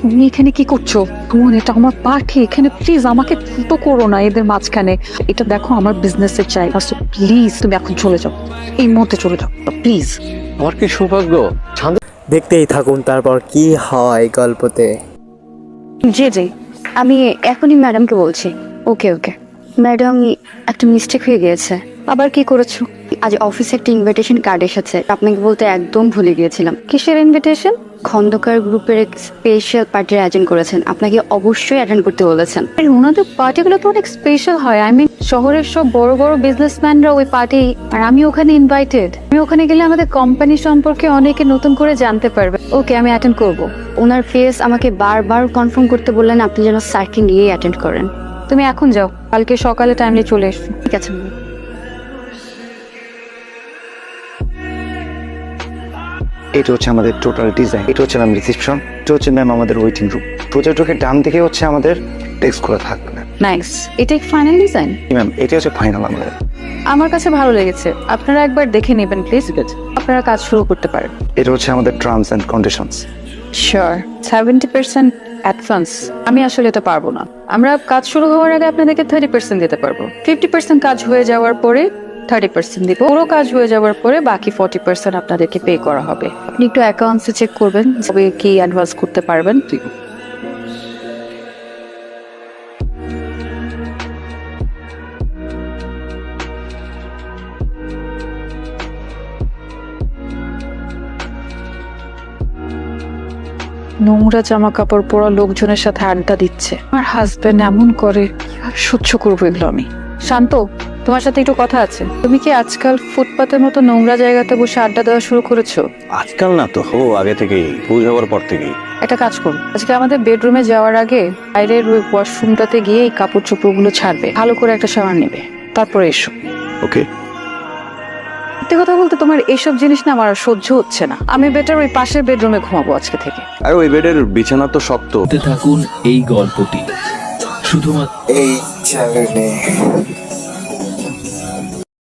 তুমি এখানে কি করছো? তোমার এটা আমার পার্টি, এখানে প্লিজ আমাকে তো করো না এদের মাঝখানে। এটা দেখো আমার বিজনেসের চাই, প্লিজ তুমি এখন চলে যাও, এই মুহূর্তে চলে যাও প্লিজ। আমার কি সৌভাগ্য। দেখতেই থাকুন তারপর কি হয় গল্পতে। জি জি, আমি এখনই ম্যাডামকে বলছি। ওকে ওকে ম্যাডাম, একটা মিস্টেক হয়ে গিয়েছে। আবার কি করেছো? আজ অফিসে একটা ইনভিটেশন কার্ড এসেছে, আপনাকে বলতে একদম ভুলে গিয়েছিলাম। কিসের ইনভিটেশন? খন্দকার গ্রুপের এক স্পেশাল পার্টির আয়োজন করেছেন, আপনাকে অবশ্যই অ্যাটেন্ড করতে বলেছেন। আরে ওনাদের পার্টিগুলো তো অনেক স্পেশাল হয়। আই মিন শহরের সব বড় বড় বিজনেসম্যানরা ওই পার্টি, আর আমি ওখানে ইনভাইটেড। আমি ওখানে গেলে আমাদের কোম্পানি সম্পর্কে অনেকে নতুন করে জানতে পারবে। ওকে, আমি অ্যাটেন্ড করব। ওনার ফেস আমাকে বারবার কনফার্ম করতে বললেন আপনি যেন স্যারকে নিয়েই অ্যাটেন্ড করেন। তুমি এখন যাও, কালকে সকালে টাইমলি চলে এসো। ঠিক আছে ম্যাম। এটা হচ্ছে আমাদের টোটাল ডিজাইন। এটা হচ্ছে ম্যাম রিসেপশন। এটা হচ্ছে ম্যাম আমাদের ওয়েটিং রুম। প্রজেক্টরের ডান দিকে হচ্ছে আমাদের ডেস্ক খোলা থাকবে ম্যাম। নাইস, এটাই ফাইনাল ডিজাইন। ম্যাম এটা হচ্ছে ফাইনাল আমাদের। আমার কাছে ভালো লেগেছে, আপনারা একবার দেখে নেবেন প্লিজ। আপনারা কাজ শুরু করতে পারেন। এটা হচ্ছে আমাদের terms and conditions. Sure, 70% advance. আমি আসলে এটা পারবো না। আমরা কাজ শুরু হওয়ার আগে আপনাদেরকে 30% দিতে পারবো। 50% কাজ হয়ে যাওয়ার পরে 30% দিব। পুরো কাজ হয়ে যাওয়ার পরে বাকি 40% আপনাদেরকে পে করা হবে। আপনি একটু অ্যাকাউন্টসে চেক করবেন তবে কি অ্যাডভান্স করতে পারবেন। নোংরা জামা কাপড় পরা লোকজনের সাথে আড্ডা দিচ্ছে। আমার হাজবেন্ড এমন করে, কিভাবে সহ্য করবো এগুলো আমি? শান্ত, তোমার সাথে একটু কথা আছে। তুমি কি আজকাল ফুটপাতের মতো নোংরা জায়গাতে বসে আড্ডা দেওয়া শুরু করেছো? আজকাল না তো, আগে থেকেই, পুজো হওয়ার পর থেকেই। একটা কাজ করুন, আজকে আমাদের বেডরুমে যাওয়ার আগে বাইরের ওই ওয়াশরুমটাতে গিয়ে এই কাপড় চোপড়গুলো ছাড়বে, ভালো করে একটা শাওয়ার নেবে, তারপরে এসো। ওকে। সত্যি কথা বলতে তোমার এইসব জিনিস না আমার আর সহ্য হচ্ছে না। আমি বেটার ওই পাশের বেডরুমে ঘুমাবো আজকে থেকে। আর ওই বেডের বিছানা তো শক্ত। থাকুন এই গল্পটি শুধুমাত্র এই চ্যানেলে।